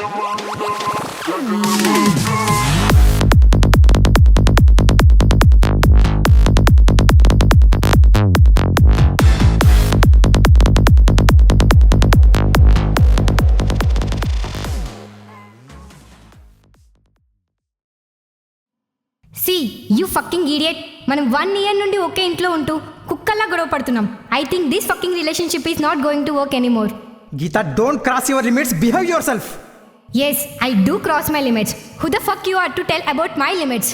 You fucking idiot. మనం 1 year నుండి ఒకే ఇంట్లో ఉంటూ కుక్కల్లా గొడవ పడుతున్నాం. I think this fucking relationship is not going to work anymore. Geeta, don't cross your limits. Behave yourself. Yes, I do cross my limits. Who the fuck you are to tell about my limits?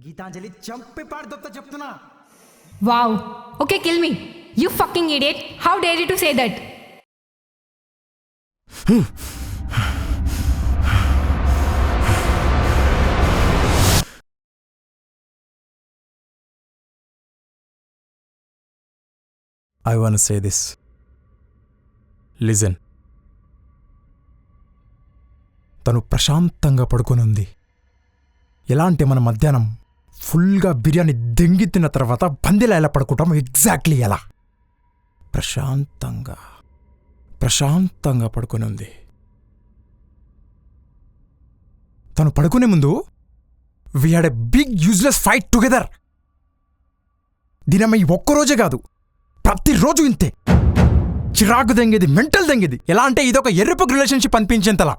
Geetanjali చంపి పాడుదొత్త చెప్తున్నా. Wow. Okay, kill me. You fucking idiot. How dare you to say that? I want to say this. Listen. తను ప్రశాంతంగా పడుకొని ఉంది. ఎలా అంటే మన మధ్యాహ్నం ఫుల్గా బిర్యానీ దెంగి తిన్న తర్వాత బందీలా ఎలా పడుకుంటాం, ఎగ్జాక్ట్లీ ఎలా ప్రశాంతంగా పడుకొని ఉంది. తను పడుకునే ముందు we had a big useless fight together. దీనమ్మ ఈ ఒక్కరోజే కాదు, ప్రతిరోజు ఇంతే. చిరాకు దెంగేది, మెంటల్ దెంగేది. ఎలా అంటే ఇదొక ఎర్రపు రిలేషన్షిప్ అనిపించేంతలా.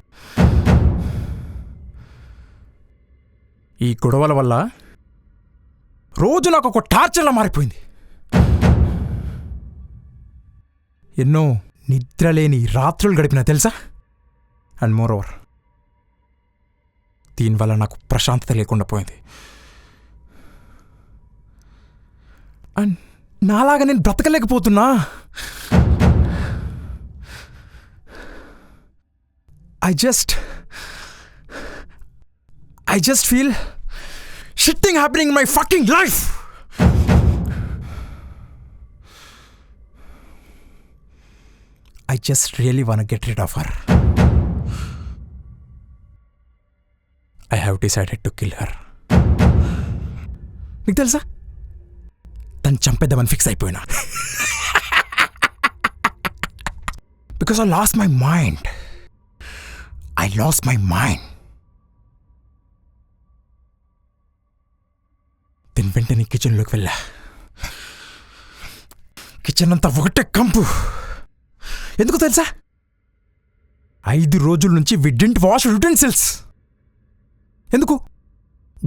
ఈ గొడవల వల్ల రోజు నాకు ఒక టార్చర్లా మారిపోయింది. ఎన్నో నిద్రలేని రాత్రులు గడిపినా తెలుసా. అండ్ మోర్ ఓవర్, దీనివల్ల నాకు ప్రశాంతత లేకుండా పోయింది. అండ్ నాలాగా నేను బ్రతకలేకపోతున్నా. I just feel shitting happening in my fucking life. I just really want to get rid of her. I have decided to kill her. నీకు తెలుసా, తను చంపేద్దామని ఫిక్స్ అయిపోయినా. Because I lost my mind. దీని వెంటనే కిచెన్లోకి వెళ్ళా. కిచెన్ అంతా ఒకటే కంపు. ఎందుకు తెలుసా, 5 రోజుల నుంచి వి డిడ్ంట్ వాష్ యుటెన్సిల్స్. ఎందుకు?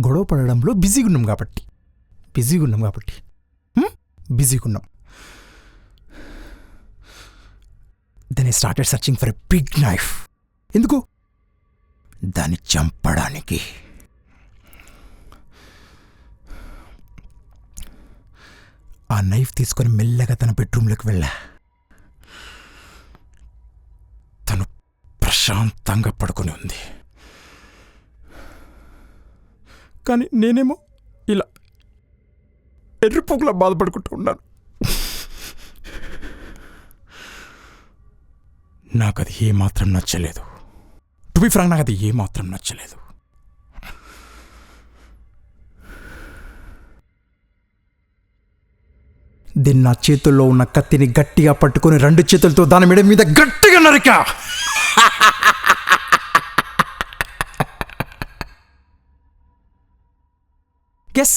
గొడవ పడడంలో బిజీగా ఉన్నాం కాబట్టి. Then I started searching for a big knife. ఎందుకు? దాన్ని చంపడానికి. ఆ నైఫ్ తీసుకొని మెల్లగా తన బెడ్రూమ్లోకి వెళ్ళా. తను ప్రశాంతంగా పడుకొని ఉంది. కానీ నేనేమో ఇలా ఎర్రిపోకులా బాధపడుకుంటూ ఉన్నాను. నాకు అది ఏమాత్రం నచ్చలేదు. టు బి ఫ్రాంక్, నాకు అది ఏమాత్రం నచ్చలేదు. దీన్ని నా చేతుల్లో ఉన్న కత్తిని గట్టిగా పట్టుకొని 2 చేతులతో దాని మెడ మీద గట్టిగా నరికా. Guess.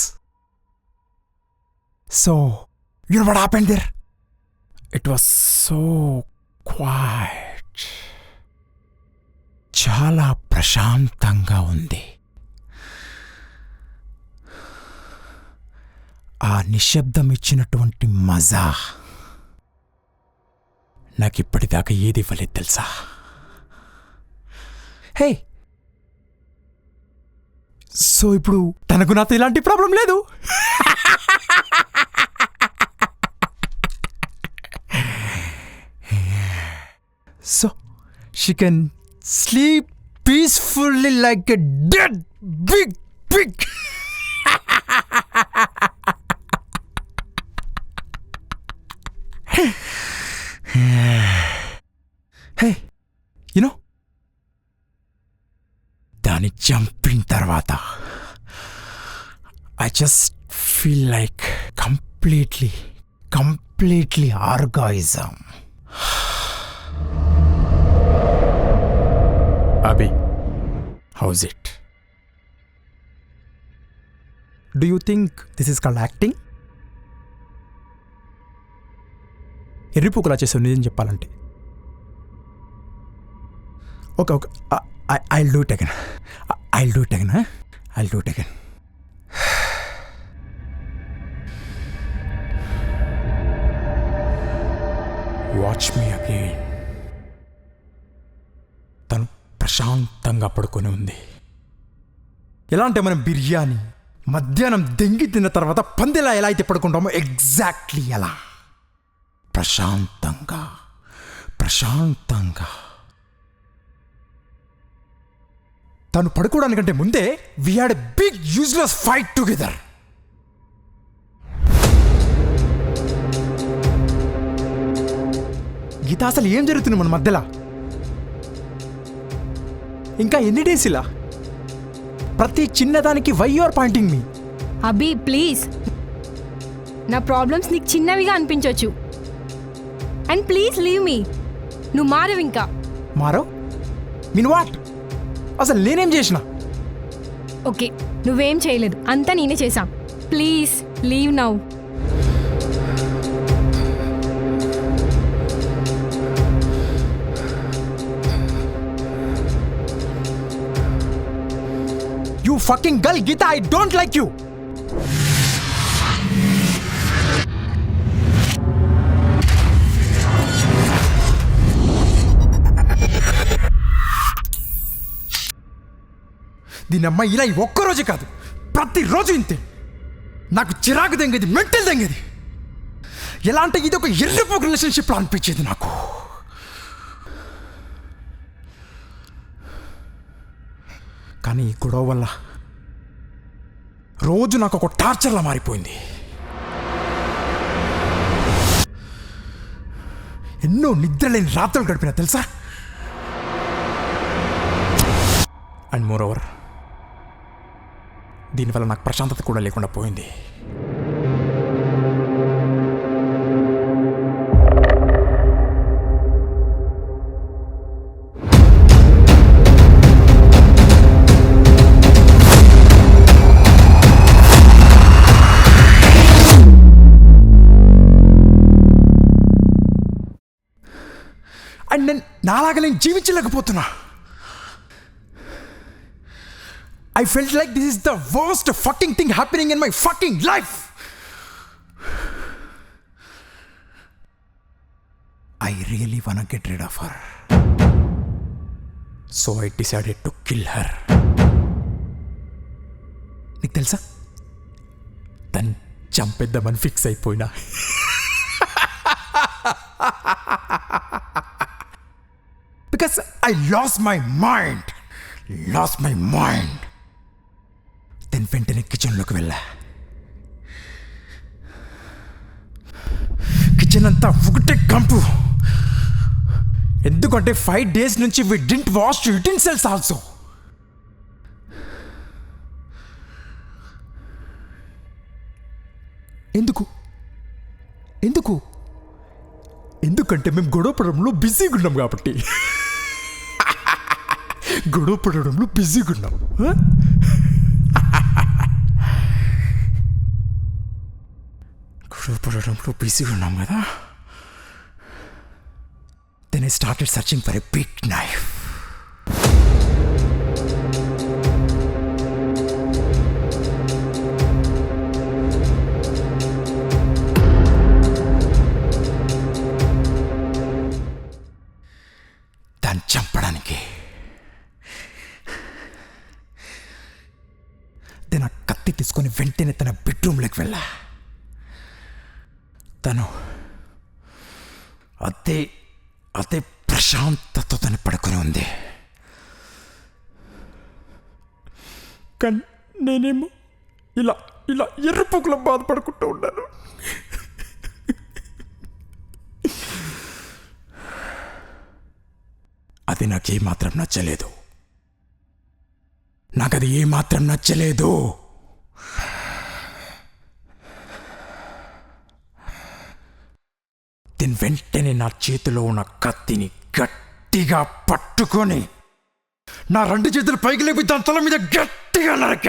So, you know what happened there? It was so quiet. చాలా ప్రశాంతంగా ఉంది. ఆ నిశ్శబ్దం ఇచ్చినటువంటి మజా నాకిప్పటిదాకా ఏది ఇవ్వలేదు తెలుసా. హే, సో ఇప్పుడు తనకు నాతో ఇలాంటి ప్రాబ్లం లేదు. So she can sleep peacefully like a dead big pig. Hey, you know, దాన్ని చంపిన తర్వాత I just feel like completely orgasm. Abhi, how's it? Do you think this is called acting? ఎర్రిపుకులా చేసావు నిజం చెప్పాలంటే. Okay okay, I do it again. Watch me again. తను ప్రశాంతంగా పడుకొని ఉంది. ఎలా అంటే మనం బిర్యానీ మధ్యాహ్నం దెంగి తిన్న తర్వాత పందిలా ఎలా అయితే పడుకుంటామో ఎగ్జాక్ట్లీ అలా ప్రశాంతంగా. తను పడుకోవడానికంటే ముందే we had a big useless fight together. Geetha, అసలు ఏం జరుగుతుంది మన మధ్యలో? ఇంకా ఎన్ని డేస్ ఇలా? ప్రతి చిన్నదానికి why you are pointing me? Abhi please, నా ప్రాబ్లమ్స్ నీకు చిన్నవిగా అనిపించవచ్చు. And please leave me. నువ్వు మారవు ఇంకా. మారో మీన్ వాట్? అసలు నేనేం చేసిన? ఓకే, నువ్వేం చేయలేదు, అంతా నేనే చేశాం. Please leave now. You fucking girl, Geeta, I don't like you. దీని అమ్మాయి ఇలా ఈ ఒక్కరోజు కాదు, ప్రతిరోజు ఇంతే. నాకు చిరాకు దెంగేది, మెంటల్ దెంగేది. ఎలా అంటే ఇది ఒక ఎర్రిపోకు రిలేషన్షిప్లో అనిపించేది నాకు. కానీ ఈ గొడవ వల్ల రోజు నాకు ఒక టార్చర్లా మారిపోయింది. ఎన్నో నిద్రలేని రాత్రులు గడిపినా తెలుసా? అండ్ మోర్ ఓవర్, దీనివల్ల నాకు ప్రశాంతత కూడా లేకుండా పోయింది. అండ్ నేను నాలాగా నేను జీవించలేకపోతున్నా. I felt like this is the worst fucking thing happening in my fucking life. I really wanna get rid of her. So I decided to kill her. నీకు తెలుసా, తను చంపేద్దామని ఫిక్స్ అయిపోయినా. Because I lost my mind. Then వెంటనే కిచెన్లోకి వెళ్ళా. Kitchen అంతా ఒకటే కంపు. ఎందుకంటే 5 days నుంచి we didn't wash utensils also. ఎందుకంటే మేము గొడవ పడడంలో బిజీగా ఉన్నాం కాబట్టి. గొడవ పడడంలో బిజీగా ఉన్నాం కదా. Then I started searching for a big knife. దాన్ని చంపడానికి. నేను ఆ కత్తి తీసుకొని వెంటనే తన బెడ్రూమ్లోకి వెళ్ళా. తను అదే ప్రశాంతతో తను పడుకొని ఉంది. కానీ నేనేమో ఇలా ఎర్రపోకులో బాధపడుకుంటూ ఉన్నాను. అది నాకేమాత్రం నచ్చలేదు. నాకది ఏమాత్రం నచ్చలేదు. దీని వెంటనే నా చేతిలో ఉన్న కత్తిని గట్టిగా పట్టుకొని నా రెండు చేతులు పైకి లేపి దాని తల మీద గట్టిగా నరక.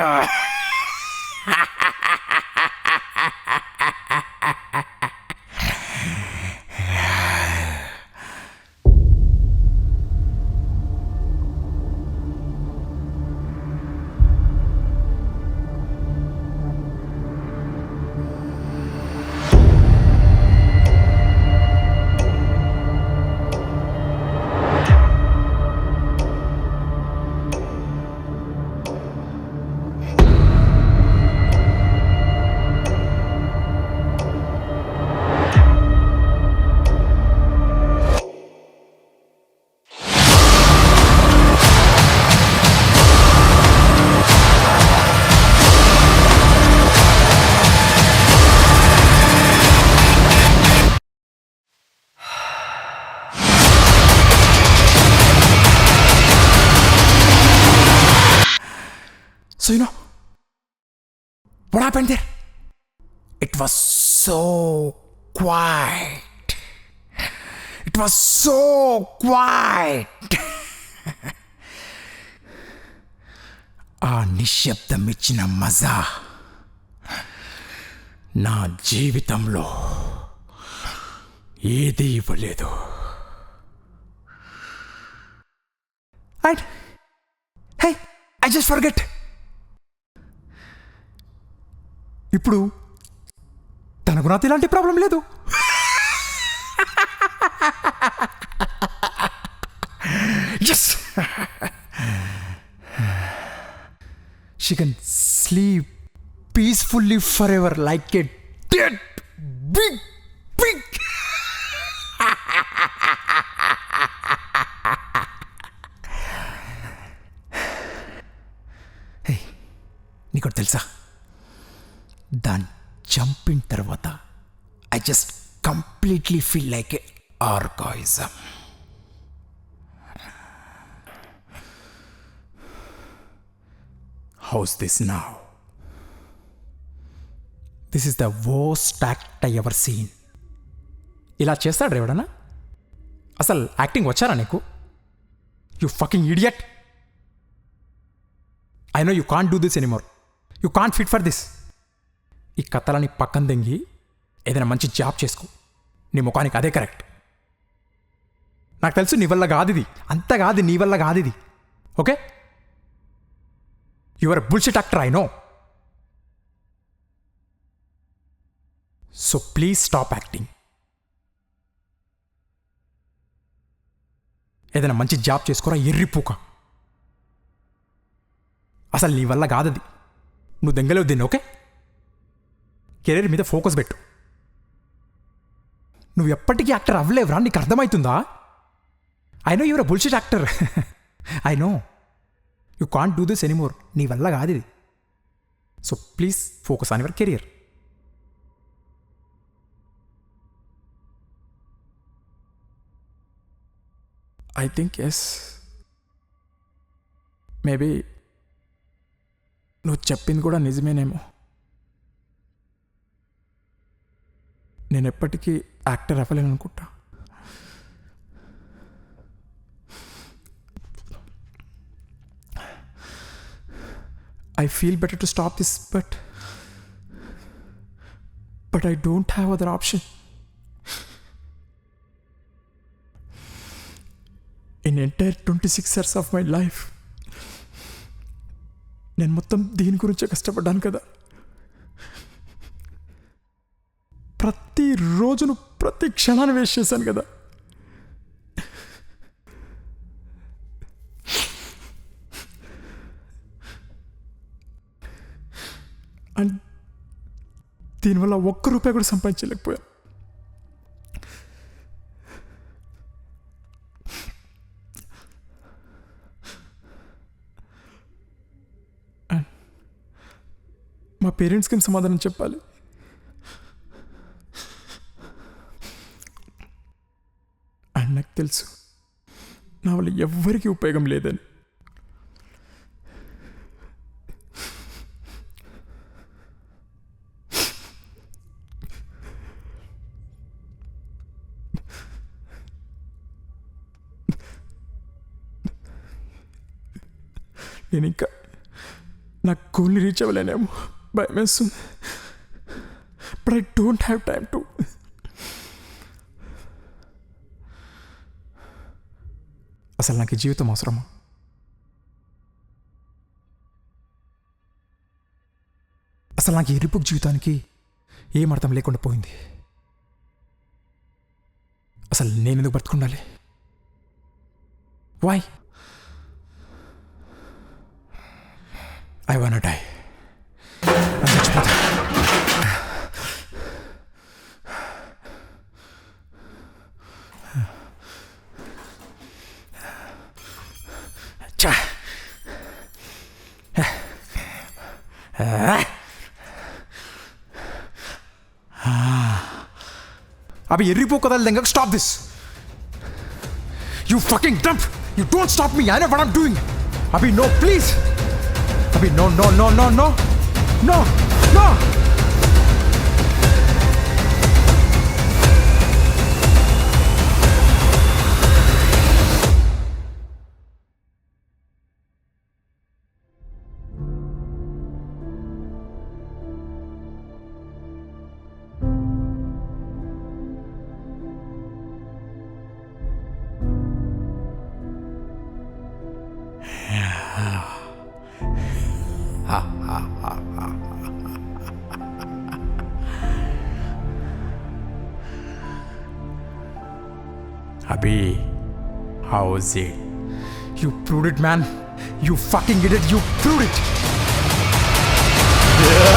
So you know, what happened there? It was so quiet. It was so quiet. ఆ నిశ్శబ్దం ఇచ్చిన మజా నా జీవితంలో ఏదీ ఇవ్వలేదు. And hey, I just forget. ఇప్పుడు తనకు నాతో ఇలాంటి ప్రాబ్లం లేదు. Yes. She can sleep peacefully forever like a dead big pig. Hey, నీకు తెలుసా, దాన్ని చంపిన తర్వాత I just completely feel like a orgasm. How's this now? This is the worst act I ever seen. ఇలా చేస్తాడు ఎవడన్నా? అసలు యాక్టింగ్ వచ్చారా నీకు? You fucking idiot. I know you can't do this anymore. You can't fit for this. ఈ కథలని పక్కన దెంగి ఏదైనా మంచి జాబ్ చేసుకో. నీ ముఖానికి అదే కరెక్ట్. నాకు తెలుసు నీ వల్ల కాదు ఇది, అంత కాదు నీ వల్ల కాదు ఇది. Okay, your bullshit actor, I no. So please stop acting. ఏదైనా మంచి జాబ్ చేసుకోరా, ఎర్రిపూక. అసలు నీ వల్ల కాదది, నువ్వు దెంగలేవు దీన్ని. ఓకే, కెరీర్ మీద ఫోకస్ పెట్టు. నువ్వు ఎప్పటికీ యాక్టర్ అవ్వలేవురా, నీకు అర్థమవుతుందా? I know your bullshit actor. I know you can't do this anymore. నీ వల్ల కాదు ఇది. So please focus on your career. I think yes, maybe నువ్వు చెప్పింది కూడా నిజమేనేమో. నేను ఎప్పటికీ యాక్టర్ అవ్వలేను అనుకుంటా. I feel better to stop this, but I don't have other option. In entire 26 years of my life, నేను మొత్తం దీని గురించే కష్టపడ్డాను కదా. ప్రతి రోజును ప్రతి క్షణాన్ని వేస్ట్ చేశాను కదా. అండ్ దీనివల్ల ఒక్క రూపాయి కూడా సంపాదించలేకపోయాను. అండ్ మా పేరెంట్స్కి ఏం సమాధానం చెప్పాలి? అండ్ నాకు తెలుసు నా వల్ల ఎవ్వరికీ ఉపయోగం లేదని. నేను ఇంకా నా గోల్ని రీచ్ అవ్వలేనేమో భయం వేస్తుంది. But I don't have time to. అసలు నాకు ఈ జీవితం అవసరమా? అసలు నాకు ఈ రిపుక్ జీవితానికి ఏం అర్థం లేకుండా పోయింది. అసలు నేను ఎందుకు బ్రతుకుండాలి? Why I want die. అవి ఎర్రిపోకదాలి దెంగ. Stop this. You fucking dump! You don't stop me! I know what I'm doing! Abhi, no, please! Abhi, no, no, no, no, no! No! No! Abhi, how is it? You proved it, man. You fucking idiot. You proved it. Yeah.